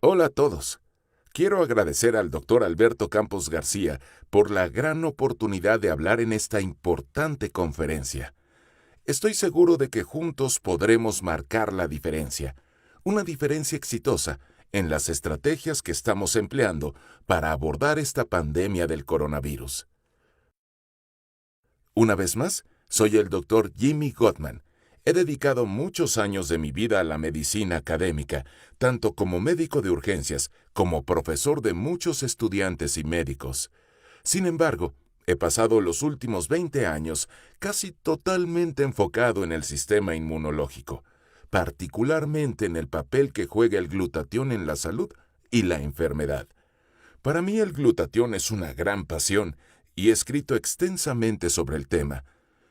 Hola a todos. Quiero agradecer al Dr. Alberto Campos García por la gran oportunidad de hablar en esta importante conferencia. Estoy seguro de que juntos podremos marcar la diferencia, una diferencia exitosa en las estrategias que estamos empleando para abordar esta pandemia del coronavirus. Una vez más, soy el Dr. Jimmy Gottman. He dedicado muchos años de mi vida a la medicina académica, tanto como médico de urgencias como profesor de muchos estudiantes y médicos. Sin embargo, he pasado los últimos 20 años casi totalmente enfocado en el sistema inmunológico, particularmente en el papel que juega el glutatión en la salud y la enfermedad. Para mí el glutatión es una gran pasión y he escrito extensamente sobre el tema.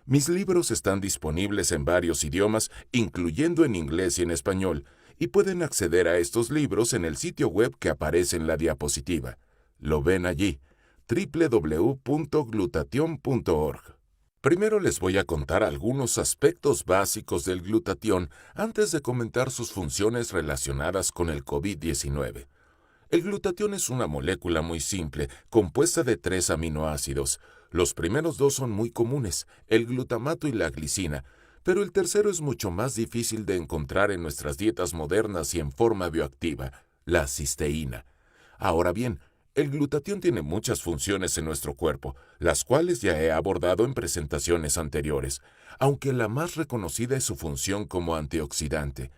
Mis libros están disponibles en varios idiomas, incluyendo en inglés y en español, y pueden acceder a estos libros en el sitio web que aparece en la diapositiva. Lo ven allí, www.glutathione.org. Primero les voy a contar algunos aspectos básicos del glutatión antes de comentar sus funciones relacionadas con el COVID-19. El glutatión es una molécula muy simple, compuesta de 3 aminoácidos. Los primeros 2 son muy comunes, el glutamato y la glicina, pero el tercero es mucho más difícil de encontrar en nuestras dietas modernas y en forma bioactiva, la cisteína. Ahora bien, el glutatión tiene muchas funciones en nuestro cuerpo, las cuales ya he abordado en presentaciones anteriores, aunque la más reconocida es su función como antioxidante.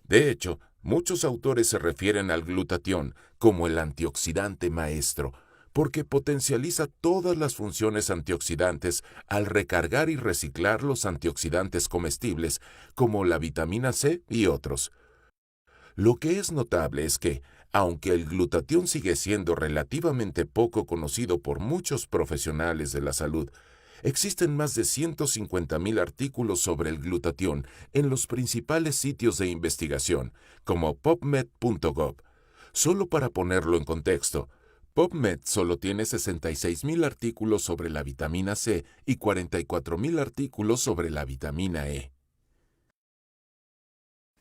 De hecho, muchos autores se refieren al glutatión como el antioxidante maestro, porque potencializa todas las funciones antioxidantes al recargar y reciclar los antioxidantes comestibles, como la vitamina C y otros. Lo que es notable es que, aunque el glutatión sigue siendo relativamente poco conocido por muchos profesionales de la salud, existen más de 150,000 artículos sobre el glutatión en los principales sitios de investigación, como PubMed.gov. Solo para ponerlo en contexto, PubMed solo tiene 66,000 artículos sobre la vitamina C y 44,000 artículos sobre la vitamina E.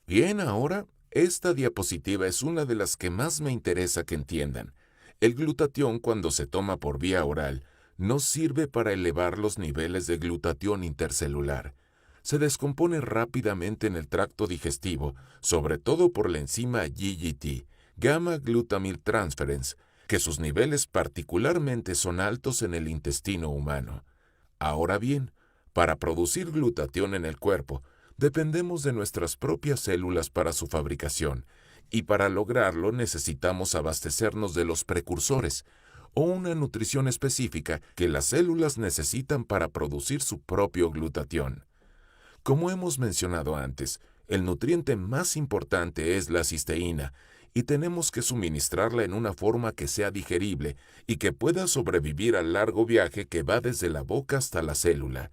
Bien, ahora, esta diapositiva es una de las que más me interesa que entiendan. El glutatión, cuando se toma por vía oral, no sirve para elevar los niveles de glutatión intercelular. Se descompone rápidamente en el tracto digestivo, sobre todo por la enzima GGT, gamma glutamyl transferase, que sus niveles particularmente son altos en el intestino humano. Ahora bien, para producir glutatión en el cuerpo, dependemos de nuestras propias células para su fabricación, y para lograrlo necesitamos abastecernos de los precursores, o una nutrición específica que las células necesitan para producir su propio glutatión. Como hemos mencionado antes, el nutriente más importante es la cisteína, y tenemos que suministrarla en una forma que sea digerible y que pueda sobrevivir al largo viaje que va desde la boca hasta la célula.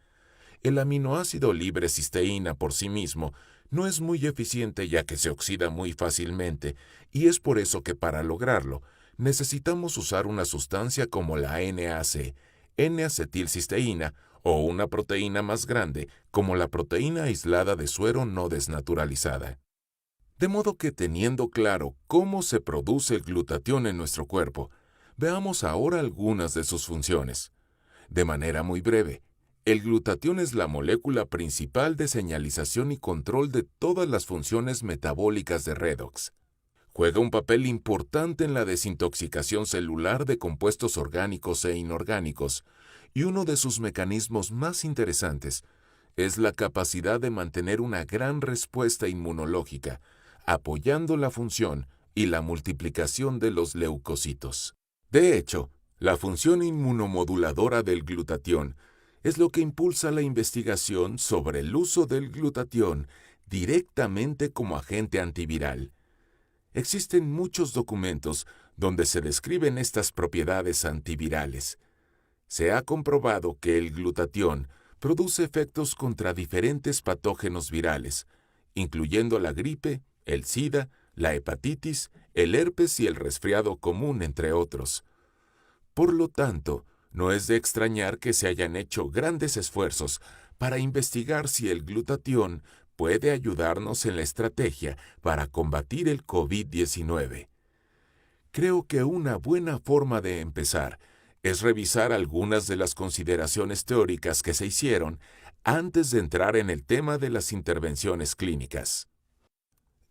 El aminoácido libre cisteína por sí mismo no es muy eficiente ya que se oxida muy fácilmente, y es por eso que para lograrlo necesitamos usar una sustancia como la NAC, N-acetilcisteína, o una proteína más grande como la proteína aislada de suero no desnaturalizada. De modo que teniendo claro cómo se produce el glutatión en nuestro cuerpo, veamos ahora algunas de sus funciones. De manera muy breve, el glutatión es la molécula principal de señalización y control de todas las funciones metabólicas de redox. Juega un papel importante en la desintoxicación celular de compuestos orgánicos e inorgánicos, y uno de sus mecanismos más interesantes es la capacidad de mantener una gran respuesta inmunológica, apoyando la función y la multiplicación de los leucocitos. De hecho, la función inmunomoduladora del glutatión es lo que impulsa la investigación sobre el uso del glutatión directamente como agente antiviral. Existen muchos documentos donde se describen estas propiedades antivirales. Se ha comprobado que el glutatión produce efectos contra diferentes patógenos virales, incluyendo la gripe, el SIDA, la hepatitis, el herpes y el resfriado común, entre otros. Por lo tanto, no es de extrañar que se hayan hecho grandes esfuerzos para investigar si el glutatión puede ayudarnos en la estrategia para combatir el COVID-19. Creo que una buena forma de empezar es revisar algunas de las consideraciones teóricas que se hicieron antes de entrar en el tema de las intervenciones clínicas.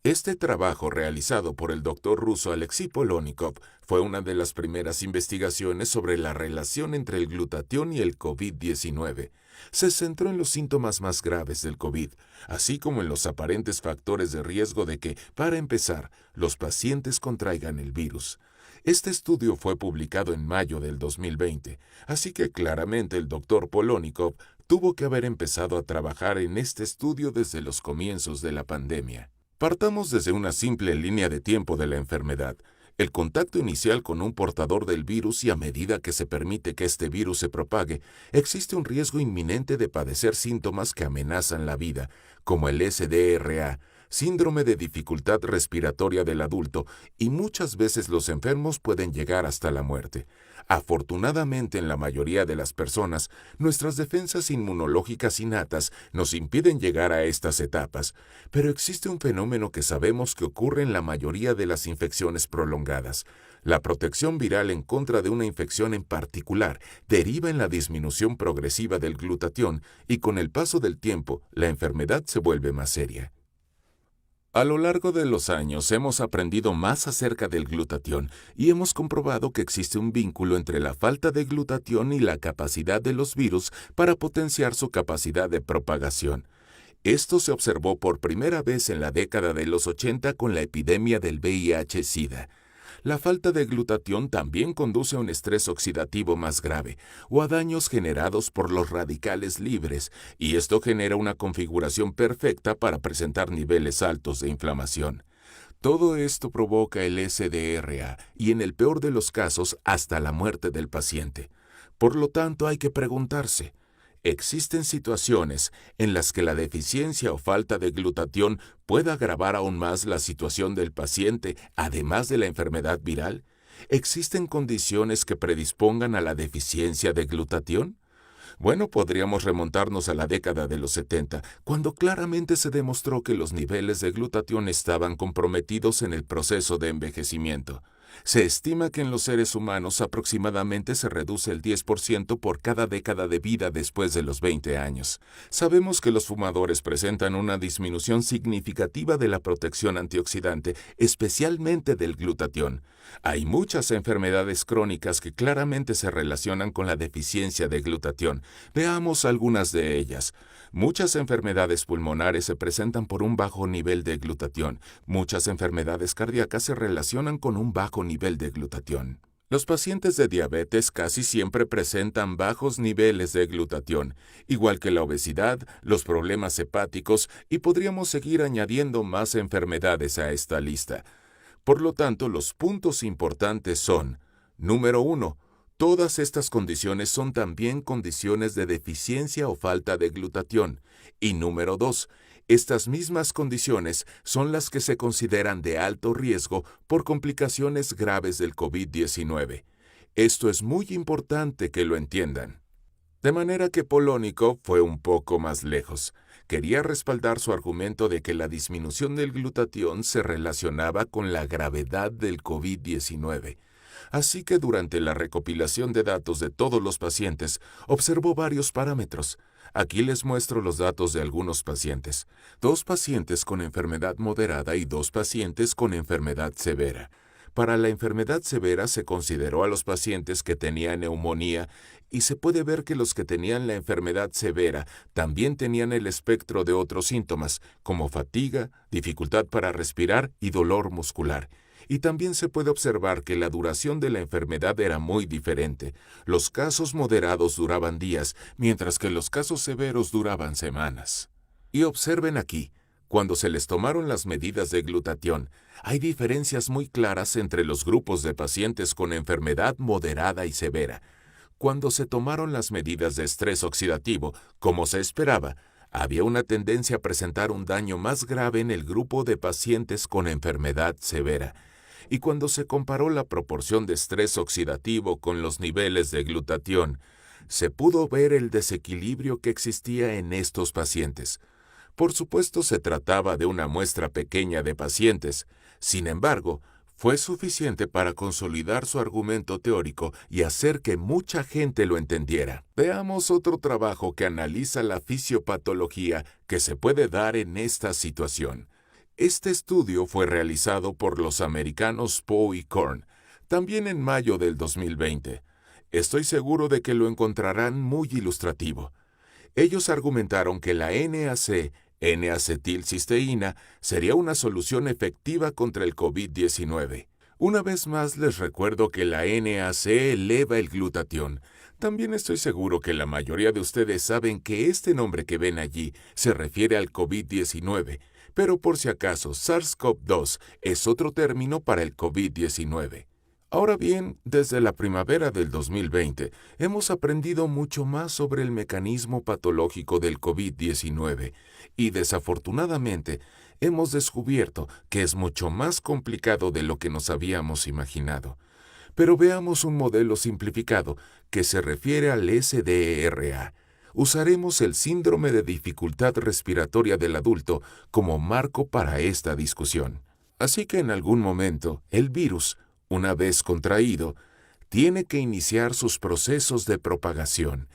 Este trabajo realizado por el doctor ruso Alexei Polonikov fue una de las primeras investigaciones sobre la relación entre el glutatión y el COVID-19. Se centró en los síntomas más graves del COVID, así como en los aparentes factores de riesgo de que, para empezar, los pacientes contraigan el virus. Este estudio fue publicado en mayo del 2020, así que claramente el doctor Polonikov tuvo que haber empezado a trabajar en este estudio desde los comienzos de la pandemia. Partamos desde una simple línea de tiempo de la enfermedad, el contacto inicial con un portador del virus, y a medida que se permite que este virus se propague, existe un riesgo inminente de padecer síntomas que amenazan la vida, como el SDRA, síndrome de dificultad respiratoria del adulto, y muchas veces los enfermos pueden llegar hasta la muerte. Afortunadamente, en la mayoría de las personas, nuestras defensas inmunológicas innatas nos impiden llegar a estas etapas, pero existe un fenómeno que sabemos que ocurre en la mayoría de las infecciones prolongadas. La protección viral en contra de una infección en particular deriva en la disminución progresiva del glutatión, y con el paso del tiempo, la enfermedad se vuelve más seria. A lo largo de los años hemos aprendido más acerca del glutatión y hemos comprobado que existe un vínculo entre la falta de glutatión y la capacidad de los virus para potenciar su capacidad de propagación. Esto se observó por primera vez en la década de los 80 con la epidemia del VIH-Sida. La falta de glutatión también conduce a un estrés oxidativo más grave o a daños generados por los radicales libres, y esto genera una configuración perfecta para presentar niveles altos de inflamación. Todo esto provoca el SDRA y, en el peor de los casos, hasta la muerte del paciente. Por lo tanto, hay que preguntarse: ¿existen situaciones en las que la deficiencia o falta de glutatión pueda agravar aún más la situación del paciente, además de la enfermedad viral? ¿Existen condiciones que predispongan a la deficiencia de glutatión? Bueno, podríamos remontarnos a la década de los 70, cuando claramente se demostró que los niveles de glutatión estaban comprometidos en el proceso de envejecimiento. Se estima que en los seres humanos aproximadamente se reduce el 10% por cada década de vida después de los 20 años. Sabemos que los fumadores presentan una disminución significativa de la protección antioxidante, especialmente del glutatión. Hay muchas enfermedades crónicas que claramente se relacionan con la deficiencia de glutatión. Veamos algunas de ellas. Muchas enfermedades pulmonares se presentan por un bajo nivel de glutatión. Muchas enfermedades cardíacas se relacionan con un bajo nivel de glutatión. Los pacientes de diabetes casi siempre presentan bajos niveles de glutatión, igual que la obesidad, los problemas hepáticos, y podríamos seguir añadiendo más enfermedades a esta lista. Por lo tanto, los puntos importantes son: número 1. Todas estas condiciones son también condiciones de deficiencia o falta de glutatión. Y número 2. Estas mismas condiciones son las que se consideran de alto riesgo por complicaciones graves del COVID-19. Esto es muy importante que lo entiendan. De manera que Polonikov fue un poco más lejos. Quería respaldar su argumento de que la disminución del glutatión se relacionaba con la gravedad del COVID-19. Así que durante la recopilación de datos de todos los pacientes, observó varios parámetros. Aquí les muestro los datos de algunos pacientes: 2 pacientes con enfermedad moderada y 2 pacientes con enfermedad severa. Para la enfermedad severa se consideró a los pacientes que tenían neumonía, y se puede ver que los que tenían la enfermedad severa también tenían el espectro de otros síntomas, como fatiga, dificultad para respirar y dolor muscular. Y también se puede observar que la duración de la enfermedad era muy diferente. Los casos moderados duraban días, mientras que los casos severos duraban semanas. Y observen aquí, cuando se les tomaron las medidas de glutatión, hay diferencias muy claras entre los grupos de pacientes con enfermedad moderada y severa. Cuando se tomaron las medidas de estrés oxidativo, como se esperaba, había una tendencia a presentar un daño más grave en el grupo de pacientes con enfermedad severa. Y cuando se comparó la proporción de estrés oxidativo con los niveles de glutatión, se pudo ver el desequilibrio que existía en estos pacientes. Por supuesto, se trataba de una muestra pequeña de pacientes. Sin embargo, fue suficiente para consolidar su argumento teórico y hacer que mucha gente lo entendiera. Veamos otro trabajo que analiza la fisiopatología que se puede dar en esta situación. Este estudio fue realizado por los americanos Poe y Korn, también en mayo del 2020. Estoy seguro de que lo encontrarán muy ilustrativo. Ellos argumentaron que la NAC, N-acetilcisteína, sería una solución efectiva contra el COVID-19. Una vez más les recuerdo que la NAC eleva el glutatión. También estoy seguro que la mayoría de ustedes saben que este nombre que ven allí se refiere al COVID-19, pero por si acaso SARS-CoV-2 es otro término para el COVID-19. Ahora bien, desde la primavera del 2020, hemos aprendido mucho más sobre el mecanismo patológico del COVID-19 y desafortunadamente hemos descubierto que es mucho más complicado de lo que nos habíamos imaginado. Pero veamos un modelo simplificado que se refiere al SDRA. Usaremos el síndrome de dificultad respiratoria del adulto como marco para esta discusión. Así que en algún momento, el virus, una vez contraído, tiene que iniciar sus procesos de propagación.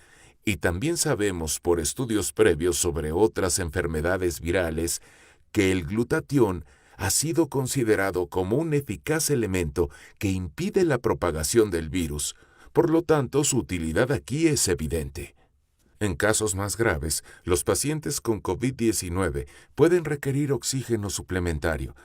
Y también sabemos por estudios previos sobre otras enfermedades virales que el glutatión ha sido considerado como un eficaz elemento que impide la propagación del virus. Por lo tanto, su utilidad aquí es evidente. En casos más graves, los pacientes con COVID-19 pueden requerir oxígeno suplementario.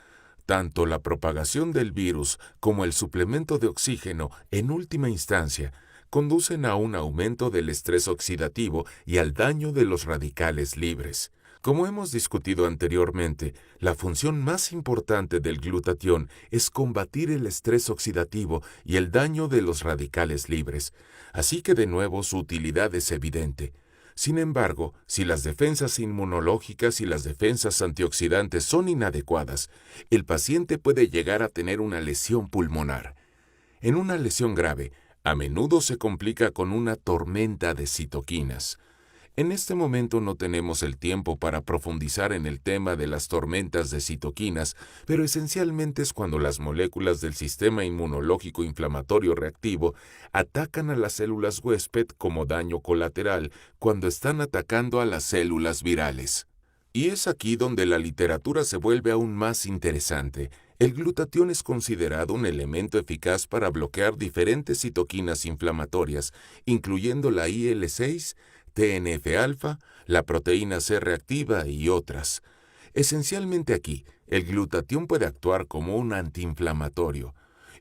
Tanto la propagación del virus como el suplemento de oxígeno, en última instancia, conducen a un aumento del estrés oxidativo y al daño de los radicales libres. Como hemos discutido anteriormente, la función más importante del glutatión es combatir el estrés oxidativo y el daño de los radicales libres, así que de nuevo su utilidad es evidente. Sin embargo, si las defensas inmunológicas y las defensas antioxidantes son inadecuadas, el paciente puede llegar a tener una lesión pulmonar. En una lesión grave, a menudo se complica con una tormenta de citoquinas. En este momento no tenemos el tiempo para profundizar en el tema de las tormentas de citoquinas, pero esencialmente es cuando las moléculas del sistema inmunológico inflamatorio reactivo atacan a las células huésped como daño colateral cuando están atacando a las células virales. Y es aquí donde la literatura se vuelve aún más interesante. El glutatión es considerado un elemento eficaz para bloquear diferentes citoquinas inflamatorias, incluyendo la IL-6, TNF-alfa, la proteína C reactiva y otras. Esencialmente aquí, el glutatión puede actuar como un antiinflamatorio,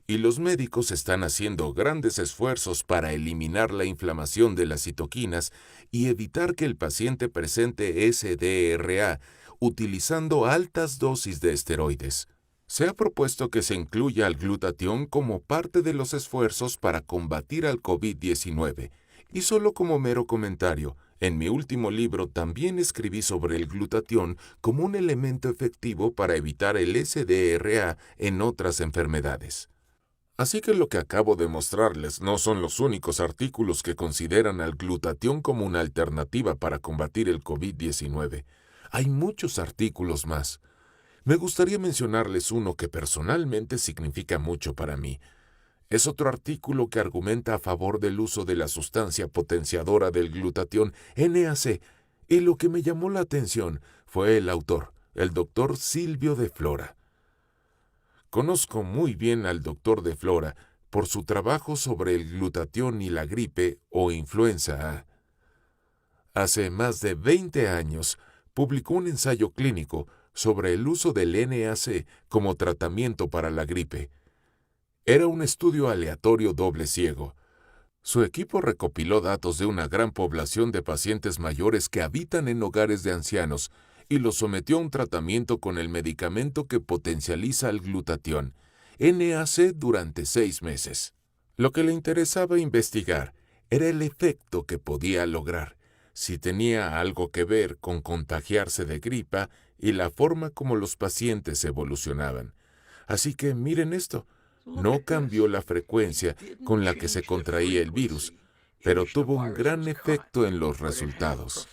y los médicos están haciendo grandes esfuerzos para eliminar la inflamación de las citoquinas y evitar que el paciente presente SDRA utilizando altas dosis de esteroides. Se ha propuesto que se incluya al glutatión como parte de los esfuerzos para combatir al COVID-19. Y solo como mero comentario, en mi último libro también escribí sobre el glutatión como un elemento efectivo para evitar el SDRA en otras enfermedades. Así que lo que acabo de mostrarles no son los únicos artículos que consideran al glutatión como una alternativa para combatir el COVID-19. Hay muchos artículos más. Me gustaría mencionarles uno que personalmente significa mucho para mí. Es otro artículo que argumenta a favor del uso de la sustancia potenciadora del glutatión NAC, y lo que me llamó la atención fue el autor, el Dr. Silvio de Flora. Conozco muy bien al Dr. de Flora por su trabajo sobre el glutatión y la gripe o influenza A. Hace más de 20 años publicó un ensayo clínico sobre el uso del NAC como tratamiento para la gripe. Era un estudio aleatorio doble ciego. Su equipo recopiló datos de una gran población de pacientes mayores que habitan en hogares de ancianos y los sometió a un tratamiento con el medicamento que potencializa el glutatión, NAC, durante 6 meses. Lo que le interesaba investigar era el efecto que podía lograr, si tenía algo que ver con contagiarse de gripa y la forma como los pacientes evolucionaban. Así que miren esto. No cambió la frecuencia con la que se contraía el virus, pero tuvo un gran efecto en los resultados.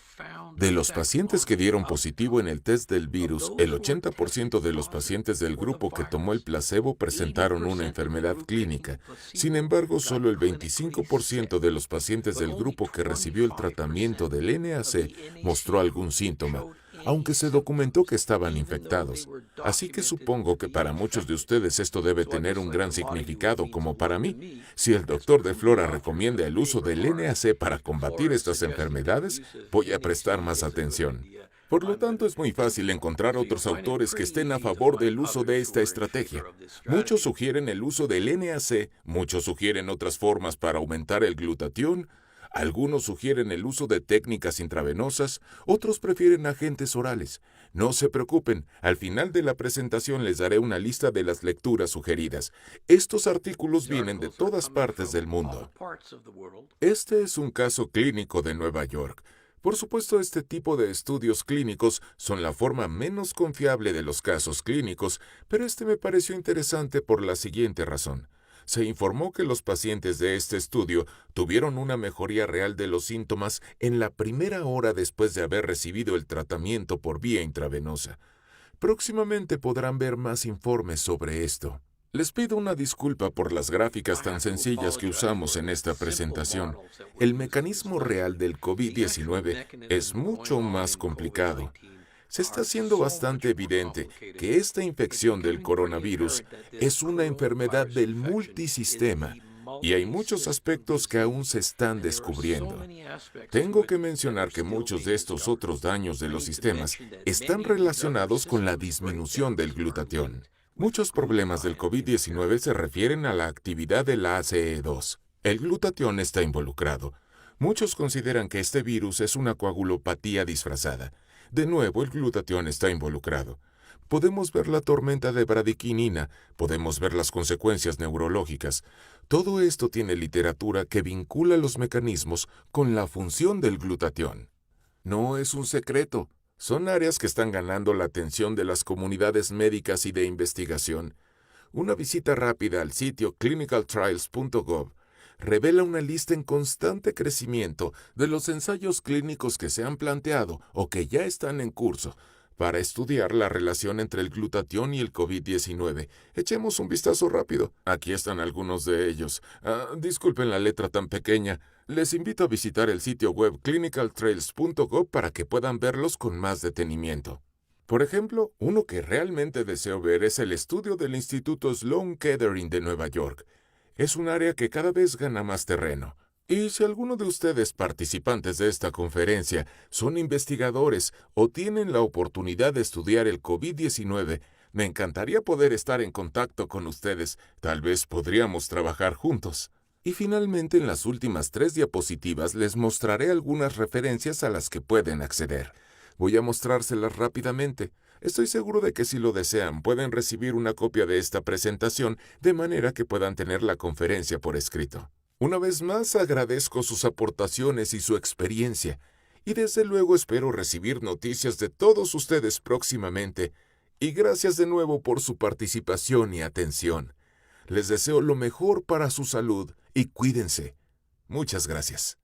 De los pacientes que dieron positivo en el test del virus, el 80% de los pacientes del grupo que tomó el placebo presentaron una enfermedad clínica. Sin embargo, solo el 25% de los pacientes del grupo que recibió el tratamiento del NAC mostró algún síntoma, aunque se documentó que estaban infectados. Así que supongo que para muchos de ustedes esto debe tener un gran significado, como para mí. Si el doctor de Flora recomienda el uso del NAC para combatir estas enfermedades, voy a prestar más atención. Por lo tanto, es muy fácil encontrar otros autores que estén a favor del uso de esta estrategia. Muchos sugieren el uso del NAC, muchos sugieren otras formas para aumentar el glutatión, algunos sugieren el uso de técnicas intravenosas, otros prefieren agentes orales. No se preocupen, al final de la presentación les daré una lista de las lecturas sugeridas. Estos artículos vienen de todas partes del mundo. Este es un caso clínico de Nueva York. Por supuesto, este tipo de estudios clínicos son la forma menos confiable de los casos clínicos, pero este me pareció interesante por la siguiente razón. Se informó que los pacientes de este estudio tuvieron una mejoría real de los síntomas en la primera hora después de haber recibido el tratamiento por vía intravenosa. Próximamente podrán ver más informes sobre esto. Les pido una disculpa por las gráficas tan sencillas que usamos en esta presentación. El mecanismo real del COVID-19 es mucho más complicado. Se está haciendo bastante evidente que esta infección del coronavirus es una enfermedad del multisistema y hay muchos aspectos que aún se están descubriendo. Tengo que mencionar que muchos de estos otros daños de los sistemas están relacionados con la disminución del glutatión. Muchos problemas del COVID-19 se refieren a la actividad de la ACE2. El glutatión está involucrado. Muchos consideran que este virus es una coagulopatía disfrazada. De nuevo, el glutatión está involucrado. Podemos ver la tormenta de bradiquinina, podemos ver las consecuencias neurológicas. Todo esto tiene literatura que vincula los mecanismos con la función del glutatión. No es un secreto. Son áreas que están ganando la atención de las comunidades médicas y de investigación. Una visita rápida al sitio clinicaltrials.gov revela una lista en constante crecimiento de los ensayos clínicos que se han planteado o que ya están en curso para estudiar la relación entre el glutatión y el COVID-19. Echemos un vistazo rápido. Aquí están algunos de ellos. Disculpen la letra tan pequeña. Les invito a visitar el sitio web clinicaltrials.gov para que puedan verlos con más detenimiento. Por ejemplo, uno que realmente deseo ver es el estudio del Instituto Sloan Kettering de Nueva York. Es un área que cada vez gana más terreno. Y si alguno de ustedes participantes de esta conferencia son investigadores o tienen la oportunidad de estudiar el COVID-19, me encantaría poder estar en contacto con ustedes. Tal vez podríamos trabajar juntos. Y finalmente, en las últimas 3 diapositivas les mostraré algunas referencias a las que pueden acceder. Voy a mostrárselas rápidamente. Estoy seguro de que si lo desean pueden recibir una copia de esta presentación de manera que puedan tener la conferencia por escrito. Una vez más agradezco sus aportaciones y su experiencia, y desde luego espero recibir noticias de todos ustedes próximamente, y gracias de nuevo por su participación y atención. Les deseo lo mejor para su salud y cuídense. Muchas gracias.